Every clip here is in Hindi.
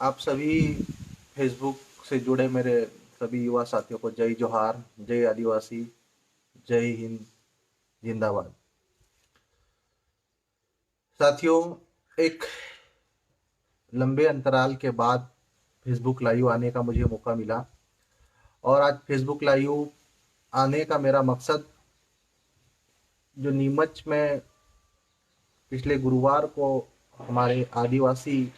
आप सभी फेसबुक से जुड़े मेरे सभी युवा साथियों को जय जोहार, जय आदिवासी, जय हिंद, जिंदाबाद। साथियों, एक लंबे अंतराल के बाद फेसबुक लाइव आने का मुझे मौका मिला और आज फेसबुक लाइव आने का मेरा मकसद जो नीमच में पिछले गुरुवार को हमारे आदिवासी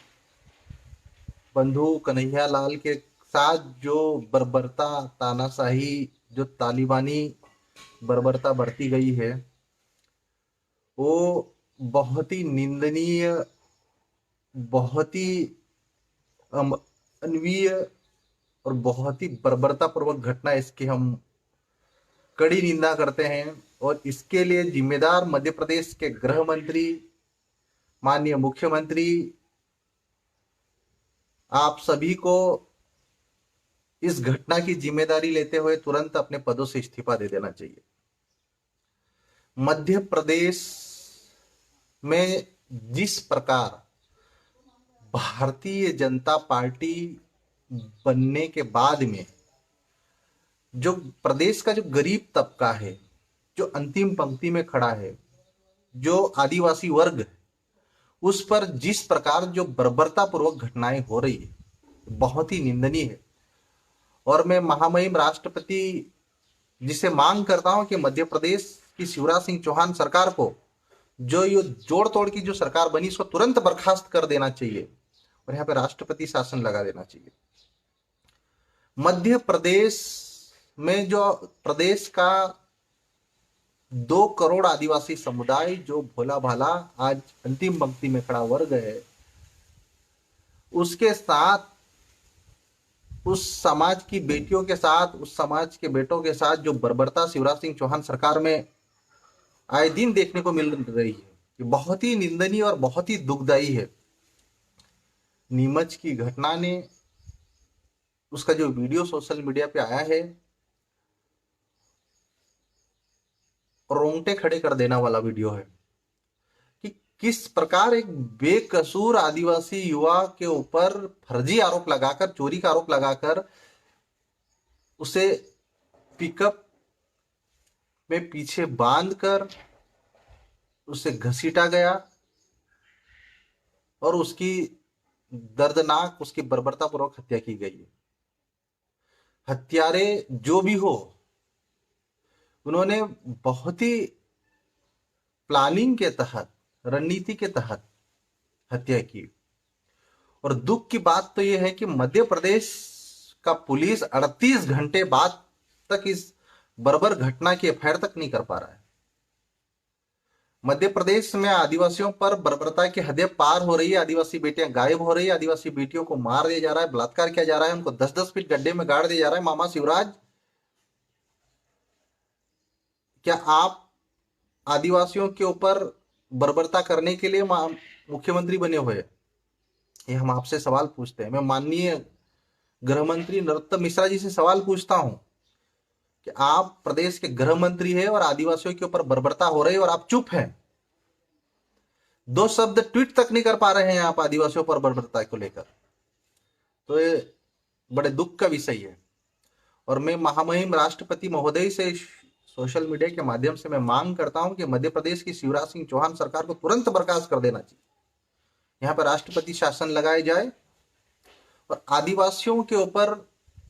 बंधु कन्हैया लाल के साथ जो बर्बरता, तानाशाही, जो तालिबानी बर्बरता बरती गई है, वो बहुत ही निंदनीय, बहुत ही अमानवीय और बहुत ही बर्बरतापूर्वक घटना। इसकी हम कड़ी निंदा करते हैं और इसके लिए जिम्मेदार मध्य प्रदेश के गृह मंत्री, माननीय मुख्यमंत्री, आप सभी को इस घटना की जिम्मेदारी लेते हुए तुरंत अपने पदों से इस्तीफा दे देना चाहिए। मध्य प्रदेश में जिस प्रकार भारतीय जनता पार्टी बनने के बाद में जो प्रदेश का जो गरीब तबका है, जो अंतिम पंक्ति में खड़ा है, जो आदिवासी वर्ग है, उस पर जिस प्रकार जो बर्बरतापूर्वक घटनाएं हो रही है, बहुत ही निंदनीय है। और मैं महामहिम राष्ट्रपति जिसे मांग करता हूं कि मध्य प्रदेश की शिवराज सिंह चौहान सरकार को, जो ये जोड़ तोड़ की जो सरकार बनी, इसको तुरंत बर्खास्त कर देना चाहिए और यहाँ पे राष्ट्रपति शासन लगा देना चाहिए। मध्य प्रदेश में जो प्रदेश का 2 करोड़ आदिवासी समुदाय, जो भोला भाला आज अंतिम पंक्ति में खड़ा वर्ग है, उसके साथ, उस समाज की बेटियों के साथ, उस समाज के बेटों के साथ जो बर्बरता शिवराज सिंह चौहान सरकार में आए दिन देखने को मिल रही है, ये बहुत ही निंदनीय और बहुत ही दुखदायी है। नीमच की घटना ने, उसका जो वीडियो सोशल मीडिया पे आया है, रोंगटे खड़े कर देने वाला वीडियो है कि किस प्रकार एक बेकसूर आदिवासी युवा के ऊपर फर्जी आरोप लगाकर, चोरी का आरोप लगाकर उसे पिकअप में पीछे बांधकर उसे घसीटा गया और उसकी दर्दनाक, उसकी बर्बरतापूर्वक हत्या की गई है। हत्यारे जो भी हो, उन्होंने बहुत ही प्लानिंग के तहत, रणनीति के तहत हत्या की। और दुख की बात तो यह है कि मध्य प्रदेश का पुलिस 38 घंटे बाद तक इस बर्बर घटना की एफआईआर तक नहीं कर पा रहा है। मध्य प्रदेश में आदिवासियों पर बर्बरता की हदें पार हो रही है, आदिवासी बेटियां गायब हो रही है, आदिवासी बेटियों को मार दिया जा रहा है, बलात्कार किया जा रहा है, उनको 10-10 फीट गड्ढे में गाड़ दिया जा रहा है। मामा शिवराज, क्या आप आदिवासियों के ऊपर बर्बरता करने के लिए मुख्यमंत्री बने हुए? ये हम आपसे सवाल पूछते हैं। मैं माननीय गृह मंत्री नरोत्तम मिश्रा जी से सवाल पूछता हूं कि आप प्रदेश के गृह मंत्री हैं और आदिवासियों के ऊपर बर्बरता हो रही है और आप चुप हैं। 2 शब्द ट्वीट तक नहीं कर पा रहे हैं आप आदिवासियों पर बर्बरता को लेकर। तो ये बड़े दुख का विषय है और मैं महामहिम राष्ट्रपति महोदय से सोशल मीडिया के माध्यम से मैं मांग करता हूं कि मध्य प्रदेश की शिवराज सिंह चौहान सरकार को तुरंत बर्खास्त कर देना चाहिए, यहाँ पर राष्ट्रपति शासन लगाए जाए और आदिवासियों के ऊपर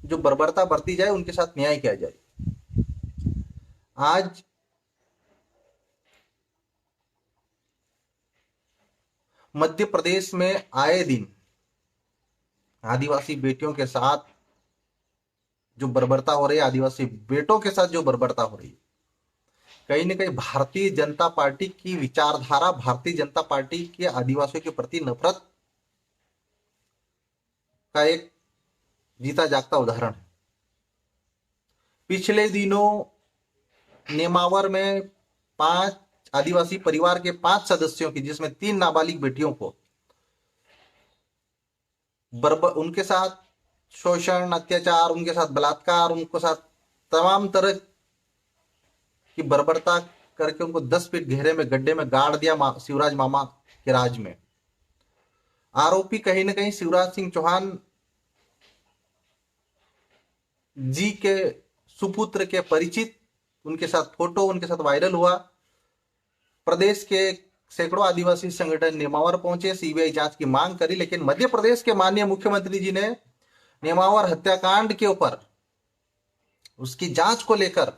जो बर्बरता बरती जाए, उनके साथ न्याय किया जाए। आज मध्य प्रदेश में आए दिन आदिवासी बेटियों के साथ जो बर्बरता हो रही है, आदिवासी बेटों के साथ जो बर्बरता हो रही है, कहीं ना कहीं भारतीय जनता पार्टी की विचारधारा, भारतीय जनता पार्टी की आदिवासियों के प्रति नफरत का एक जीता जागता उदाहरण है। पिछले दिनों नेमावर में 5 आदिवासी परिवार के 5 सदस्यों की, जिसमें 3 नाबालिग बेटियों को उनके साथ शोषण, अत्याचार, उनके साथ बलात्कार, उनके साथ तमाम तरह की बर्बरता करके उनको 10 फीट गहरे में गड्ढे में गाड़ दिया शिवराज मामा के राज में। आरोपी कहीं ना कहीं शिवराज सिंह चौहान जी के सुपुत्र के परिचित, उनके साथ फोटो उनके साथ वायरल हुआ। प्रदेश के सैकड़ों आदिवासी संगठन नेमावर पहुंचे, सीबीआई जांच की मांग करी, लेकिन मध्य प्रदेश के माननीय मुख्यमंत्री जी ने नेमावर हत्याकांड के ऊपर उसकी जांच को लेकर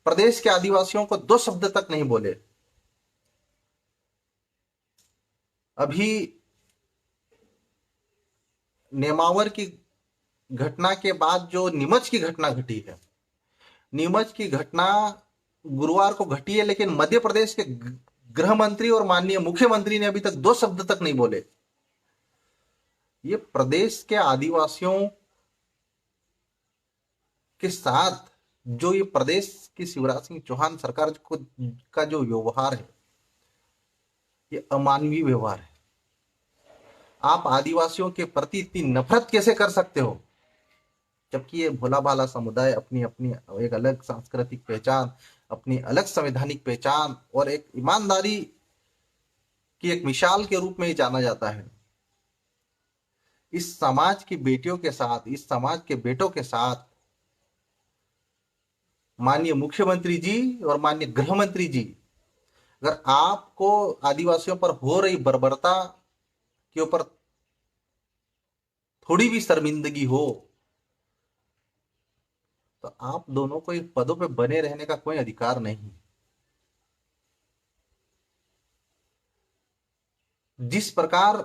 प्रदेश के आदिवासियों को दो शब्द तक नहीं बोले। अभी नेमावर की घटना के बाद जो नीमच की घटना घटी है, नीमच की घटना गुरुवार को घटी है, लेकिन मध्य प्रदेश के गृह मंत्री और माननीय मुख्यमंत्री ने अभी तक दो शब्द तक नहीं बोले। ये प्रदेश के आदिवासियों के साथ जो ये प्रदेश की शिवराज सिंह चौहान सरकार का जो व्यवहार है, ये अमानवीय व्यवहार है। आप आदिवासियों के प्रति इतनी नफरत कैसे कर सकते हो, जबकि ये भोला भाला समुदाय अपनी अपनी एक अलग सांस्कृतिक पहचान, अपनी अलग संवैधानिक पहचान और एक ईमानदारी की एक मिसाल के रूप में जाना जाता है। इस समाज की बेटियों के साथ, इस समाज के बेटों के साथ माननीय मुख्यमंत्री जी और माननीय गृह मंत्री जी, अगर आपको आदिवासियों पर हो रही बर्बरता के ऊपर थोड़ी भी शर्मिंदगी हो, तो आप दोनों को इन पदों पे बने रहने का कोई अधिकार नहीं। जिस प्रकार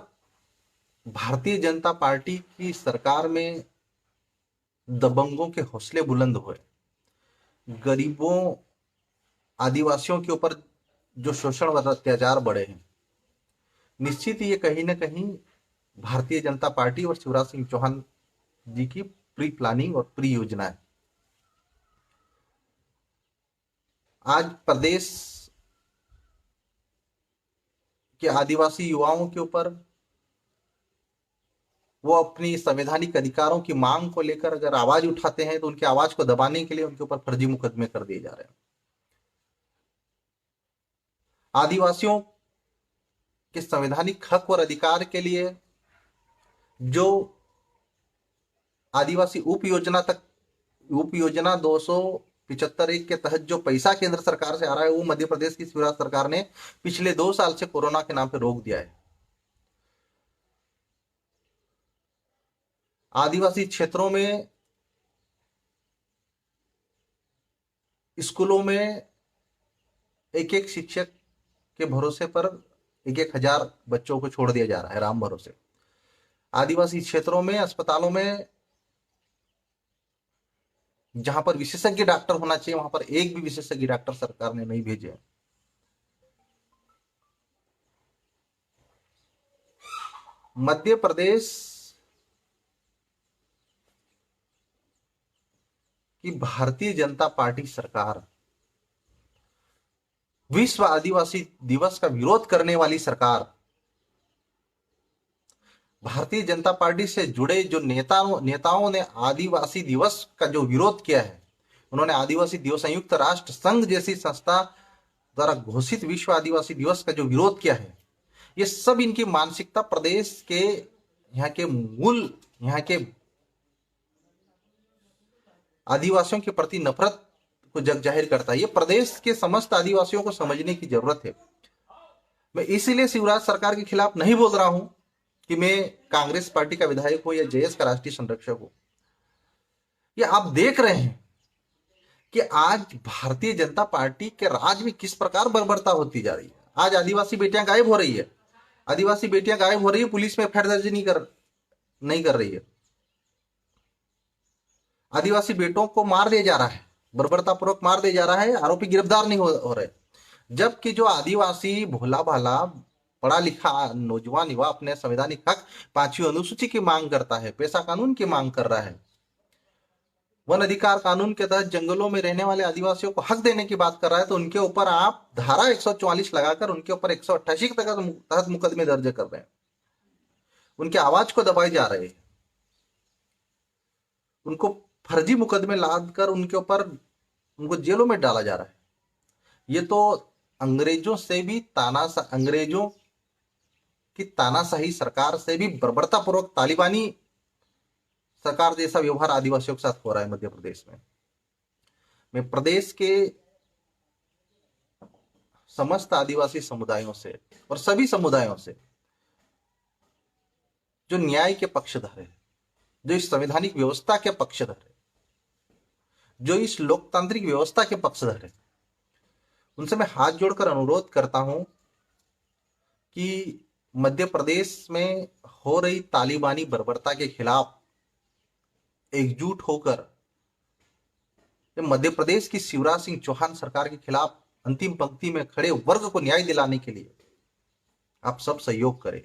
भारतीय जनता पार्टी की सरकार में दबंगों के हौसले बुलंद हुए, गरीबों आदिवासियों के ऊपर जो शोषण व अत्याचार बढ़े हैं, निश्चित ही ये कहीं ना कहीं भारतीय जनता पार्टी और शिवराज सिंह चौहान जी की प्री प्लानिंग और प्री योजना है। आज प्रदेश के आदिवासी युवाओं के ऊपर वो अपनी संवैधानिक अधिकारों की मांग को लेकर अगर आवाज उठाते हैं, तो उनकी आवाज को दबाने के लिए उनके ऊपर फर्जी मुकदमे कर दिए जा रहे हैं। आदिवासियों के संवैधानिक हक और अधिकार के लिए जो आदिवासी उप योजना 275 के तहत जो पैसा केंद्र सरकार से आ रहा है, वो मध्य प्रदेश की शिवराज सरकार ने पिछले 2 साल से कोरोना के नाम पे रोक दिया है। आदिवासी क्षेत्रों में स्कूलों में एक एक शिक्षक के भरोसे पर 1,000 बच्चों को छोड़ दिया जा रहा है, राम भरोसे। आदिवासी क्षेत्रों में अस्पतालों में जहां पर विशेषज्ञ डॉक्टर होना चाहिए, वहां पर एक भी विशेषज्ञ डॉक्टर सरकार ने नहीं भेजे। मध्य प्रदेश की भारतीय जनता पार्टी सरकार विश्व आदिवासी दिवस का विरोध करने वाली सरकार, भारतीय जनता पार्टी से जुड़े जो नेताओं ने आदिवासी दिवस का जो विरोध किया है, उन्होंने आदिवासी दिवस संयुक्त राष्ट्र संघ जैसी संस्था द्वारा घोषित विश्व आदिवासी दिवस का जो विरोध किया है, ये सब इनकी मानसिकता प्रदेश के यहाँ के आदिवासियों के प्रति नफरत को जग जाहिर करता है। ये प्रदेश के समस्त आदिवासियों को समझने की जरूरत है। मैं इसीलिए शिवराज सरकार के खिलाफ नहीं बोल रहा हूं कि मैं कांग्रेस पार्टी का विधायक हूं या जेएस का राष्ट्रीय संरक्षक हूं। ये आप देख रहे हैं कि आज भारतीय जनता पार्टी के राज में किस प्रकार बर्बरता होती जा रही है। आज आदिवासी बेटियां गायब हो रही है, आदिवासी बेटियां गायब हो रही है, पुलिस में एफआईआर दर्ज नहीं कर रही है। आदिवासी बेटों को मार दिया जा रहा है, बर्बरतापूर्वक मार दिया जा रहा है, आरोपी गिरफ्तार नहीं हो रहे। जबकि जो आदिवासी भोला भाला पढ़ा लिखा नौजवान युवा अपने संवैधानिक हक 5वीं अनुसूची की मांग करता है, पेशा कानून की मांग कर रहा है, वन अधिकार कानून के तहत जंगलों में रहने वाले आदिवासियों को हक देने की बात कर रहा है, तो उनके ऊपर आप धारा 144 लगाकर उनके ऊपर 188 के तहत मुकदमे दर्ज कर रहे हैं, उनकी आवाज को दबाए जा रहे हैं, उनको फर्जी मुकदमे लादकर उनको जेलों में डाला जा रहा है। ये तो अंग्रेजों से भी अंग्रेजों की तानाशाही सरकार से भी बर्बरतापूर्वक तालिबानी सरकार जैसा व्यवहार आदिवासियों के साथ हो रहा है मध्य प्रदेश में। मैं प्रदेश के समस्त आदिवासी समुदायों से और सभी समुदायों से जो न्याय के पक्षधर है, जो इस संवैधानिक व्यवस्था के पक्षधर है, जो इस लोकतांत्रिक व्यवस्था के पक्षधर है, उनसे मैं हाथ जोड़कर अनुरोध करता हूं कि मध्य प्रदेश में हो रही तालिबानी बर्बरता के खिलाफ एकजुट होकर मध्य प्रदेश की शिवराज सिंह चौहान सरकार के खिलाफ अंतिम पंक्ति में खड़े वर्ग को न्याय दिलाने के लिए आप सब सहयोग करें,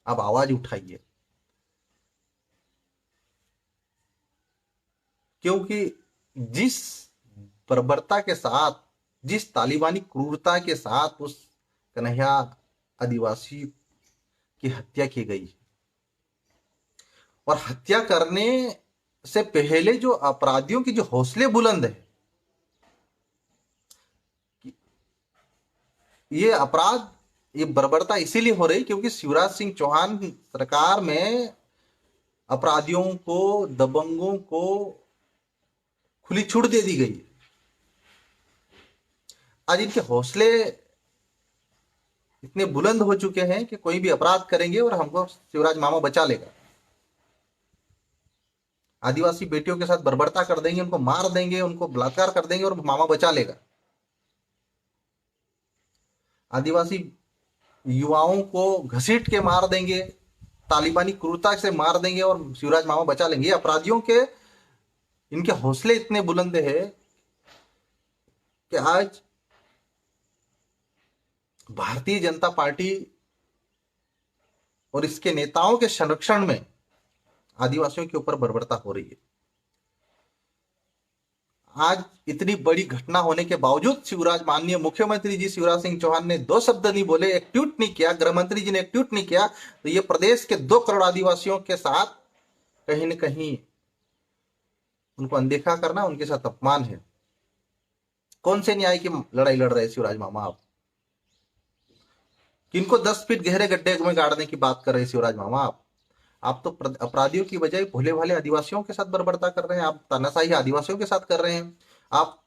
आप आवाज उठाइए। क्योंकि जिस बर्बरता के साथ, जिस तालिबानी क्रूरता के साथ उस कन्हैया आदिवासी की हत्या की गई, और हत्या करने से पहले जो अपराधियों की जो हौसले बुलंद है, ये अपराध, ये बर्बरता इसीलिए हो रही क्योंकि शिवराज सिंह चौहान सरकार में अपराधियों को, दबंगों को खुली छूट दे दी गई। आज इनके हौसले इतने बुलंद हो चुके हैं कि कोई भी अपराध करेंगे और हमको शिवराज मामा बचा लेगा। आदिवासी बेटियों के साथ बर्बरता कर देंगे, उनको मार देंगे, उनको बलात्कार कर देंगे और मामा बचा लेगा। आदिवासी युवाओं को घसीट के मार देंगे, तालिबानी क्रूरता से मार देंगे और शिवराज मामा बचा लेंगे। अपराधियों के इनके हौसले इतने बुलंद है कि आज भारतीय जनता पार्टी और इसके नेताओं के संरक्षण में आदिवासियों के ऊपर बर्बरता हो रही है। आज इतनी बड़ी घटना होने के बावजूद शिवराज, माननीय मुख्यमंत्री जी शिवराज सिंह चौहान ने दो शब्द नहीं बोले, एक ट्वीट नहीं किया, गृह मंत्री जी ने एक ट्वीट नहीं किया। तो ये प्रदेश के 2 करोड़ आदिवासियों के साथ कहीं न कहीं उनको अनदेखा करना, उनके साथ अपमान है। कौन से न्याय की लड़ाई लड़ रहे शिवराज मामा आप? किनको 10 फीट गहरे गड्ढे में गाड़ने की बात कर रहे शिवराज मामा आप तो अपराधियों की बजाय भोले भाले आदिवासियों के साथ बर्बरता कर रहे हैं। आप तानाशाही आदिवासियों के साथ कर रहे हैं। आप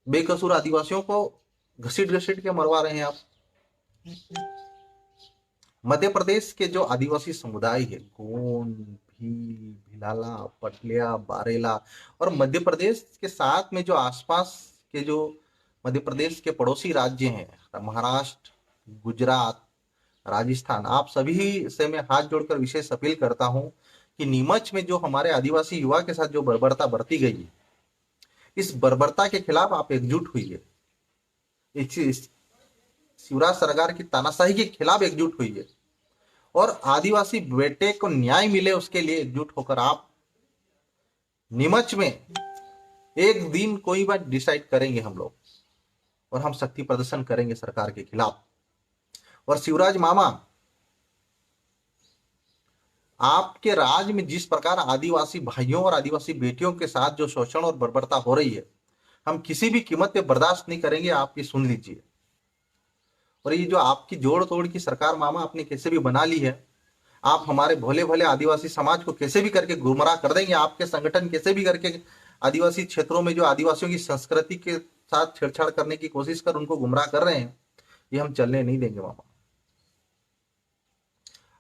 बेकसूर आदिवासियों को घसीट घसीट के मरवा रहे हैं। आप मध्य प्रदेश के जो आदिवासी समुदाय है, गोंड, भील, भिलाला, पटलिया, बारेला, और मध्य प्रदेश के साथ में जो आसपास के जो मध्य प्रदेश के पड़ोसी राज्य हैं, महाराष्ट्र, गुजरात, राजस्थान, आप सभी से मैं हाथ जोड़कर विशेष अपील करता हूं कि नीमच में जो हमारे आदिवासी युवा के साथ जो बर्बरता बरती गई है, इस बर्बरता के खिलाफ आप एकजुट हुई है। शिवराज सरकार की तानाशाही के खिलाफ एकजुट हुई है और आदिवासी बेटे को न्याय मिले उसके लिए एकजुट होकर आप नीमच में एक दिन कोई बात डिसाइड करेंगे हम लोग, और हम शक्ति प्रदर्शन करेंगे सरकार के खिलाफ। और शिवराज मामा, आपके राज में जिस प्रकार आदिवासी भाइयों और आदिवासी बेटियों के साथ जो शोषण और बर्बरता हो रही है, हम किसी भी कीमत पे बर्दाश्त नहीं करेंगे। आप ये सुन लीजिए। और ये जो आपकी जोड़ तोड़ की सरकार मामा आपने कैसे भी बना ली है, आप हमारे भोले भले आदिवासी समाज को कैसे भी करके गुमराह कर देंगे। आपके संगठन कैसे भी करके आदिवासी क्षेत्रों में जो आदिवासियों की संस्कृति के साथ छेड़छाड़ करने की कोशिश कर उनको गुमराह कर रहे हैं, ये हम चलने नहीं देंगे मामा।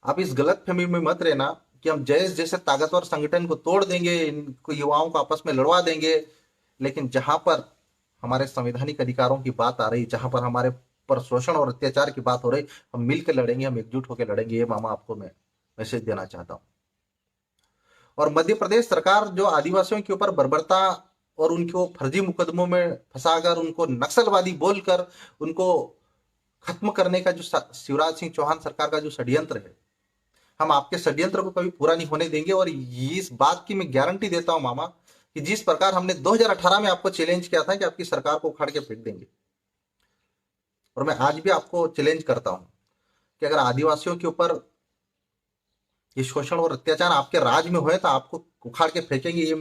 आप इस गलत फहमी में मत रहना कि हम जैसे ताकतवर संगठन को तोड़ देंगे, इनको युवाओं को आपस में लड़वा देंगे। लेकिन जहां पर हमारे संवैधानिक अधिकारों की बात आ रही, जहां पर हमारे पर शोषण और अत्याचार की बात हो रही, हम मिलकर लड़ेंगे, हम एकजुट होकर लड़ेंगे। ये मामा आपको मैं मैसेज देना चाहता हूं। और मध्य प्रदेश सरकार जो आदिवासियों के ऊपर बर्बरता और उनको फर्जी मुकदमों में फंसाकर, उनको नक्सलवादी बोलकर उनको खत्म करने का जो शिवराज सिंह चौहान सरकार का जो षड्यंत्र है, हम आपके षड्यंत्र को कभी पूरा नहीं होने देंगे। और इस बात की मैं गारंटी देता हूं मामा कि जिस प्रकार हमने 2018 में आपको चैलेंज किया था कि आपकी सरकार को उखाड़ के फेंक देंगे, और मैं आज भी आपको चैलेंज करता हूं कि अगर आदिवासियों के ऊपर ये शोषण और अत्याचार आपके राज में हुए तो आपको उखाड़ के फेंकेंगे, ये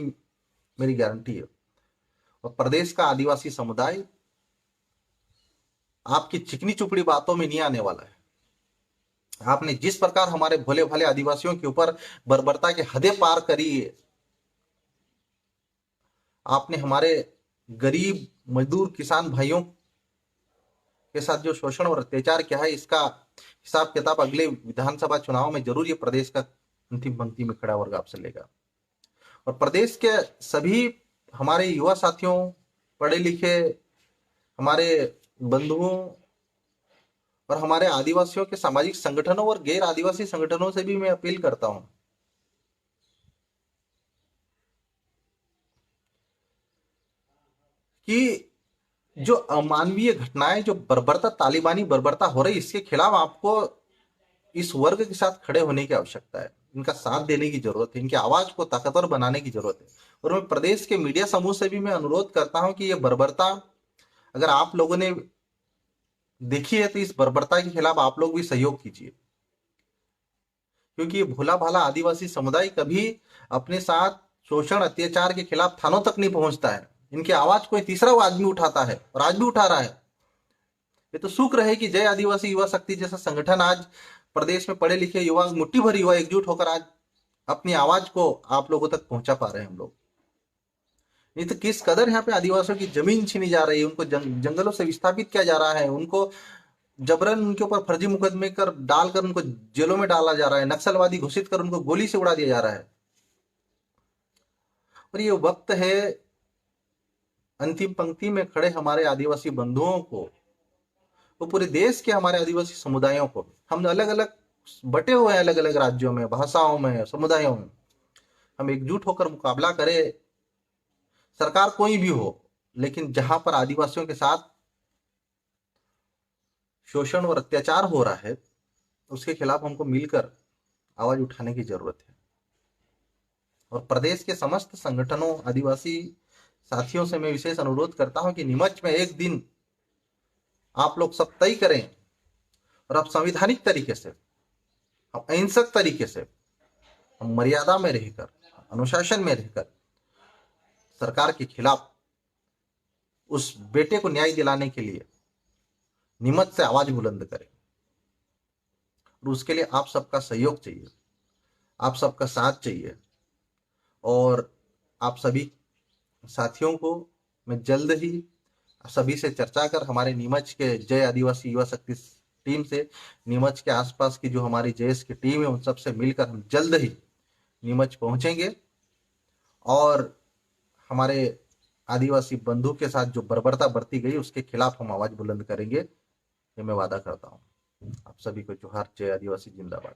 मेरी गारंटी है। और प्रदेश का आदिवासी समुदाय आपकी चिकनी चुपड़ी बातों में नहीं आने वाला है। आपने जिस प्रकार हमारे भोले भाले आदिवासियों के ऊपर बर्बरता की हदें पार करी है, आपने हमारे गरीब मजदूर किसान भाइयों के साथ जो शोषण और अत्याचार किया है, इसका हिसाब किताब अगले विधानसभा चुनाव में जरूर ये प्रदेश का अंतिम पंक्ति में खड़ा वर्ग आपसे लेगा। और प्रदेश के सभी हमारे युवा साथियों, पढ़े लिखे हमारे बंधुओं और हमारे आदिवासियों के सामाजिक संगठनों और गैर आदिवासी संगठनों से भी मैं अपील करता हूं कि जो अमानवीय घटनाएं, जो बर्बरता, तालिबानी बर्बरता हो रही, इसके खिलाफ आपको इस वर्ग के साथ खड़े होने की आवश्यकता है। इनका साथ देने की जरूरत है, इनकी आवाज को ताकतवर बनाने की जरूरत है। और मैं प्रदेश के मीडिया समूह से भी मैं अनुरोध करता हूं कि ये बर्बरता अगर आप लोगों ने देखी है तो इस बर्बरता के खिलाफ आप लोग भी सहयोग कीजिए, क्योंकि ये भोला भाला आदिवासी समुदाय कभी अपने साथ शोषण अत्याचार के खिलाफ थानों तक नहीं पहुंचता है। इनकी आवाज कोई तीसरा आदमी उठाता है और आज भी उठा रहा है। ये तो शुक्र है कि जय आदिवासी युवा शक्ति जैसा संगठन आज प्रदेश में पढ़े लिखे युवा, मुट्ठी भर युवा एकजुट होकर आज अपनी आवाज को आप लोगों तक पहुंचा पा रहे हैं हम लोग। नहीं तो किस कदर यहाँ पे आदिवासियों की जमीन छीनी जा रही है, उनको जंगलों से विस्थापित किया जा रहा है, उनको जबरन उनके ऊपर फर्जी मुकदमे कर डालकर उनको जेलों में डाला जा रहा है, नक्सलवादी घोषित कर उनको गोली से उड़ा दिया जा रहा है। और ये वक्त है अंतिम पंक्ति में खड़े हमारे आदिवासी बंधुओं को, वो पूरे देश के हमारे आदिवासी समुदायों को, हम अलग अलग बटे हुए हैं, अलग अलग राज्यों में, भाषाओं में, समुदायों में, हम एकजुट होकर मुकाबला करें। सरकार कोई भी हो, लेकिन जहां पर आदिवासियों के साथ शोषण और अत्याचार हो रहा है, उसके खिलाफ हमको मिलकर आवाज उठाने की जरूरत है। और प्रदेश के समस्त संगठनों, आदिवासी साथियों से मैं विशेष अनुरोध करता हूं कि नीमच में एक दिन आप लोग सब तय करें और आप संवैधानिक तरीके से, हम अहिंसक तरीके से, हम मर्यादा में रहकर, अनुशासन में रहकर सरकार के खिलाफ उस बेटे को न्याय दिलाने के लिए नीमच से आवाज बुलंद करें। और उसके लिए आप सबका सहयोग चाहिए, आप सबका साथ चाहिए। और आप सभी साथियों को मैं जल्द ही सभी से चर्चा कर हमारे नीमच के जय आदिवासी युवा शक्ति टीम से, नीमच के आसपास की जो हमारी जेएस की टीम है, उन सबसे मिलकर हम जल्द ही नीमच पहुंचेंगे और हमारे आदिवासी बंधु के साथ जो बर्बरता बरती गई उसके खिलाफ हम आवाज बुलंद करेंगे। ये मैं वादा करता हूँ। आप सभी को जोहार। जय आदिवासी जिंदाबाद।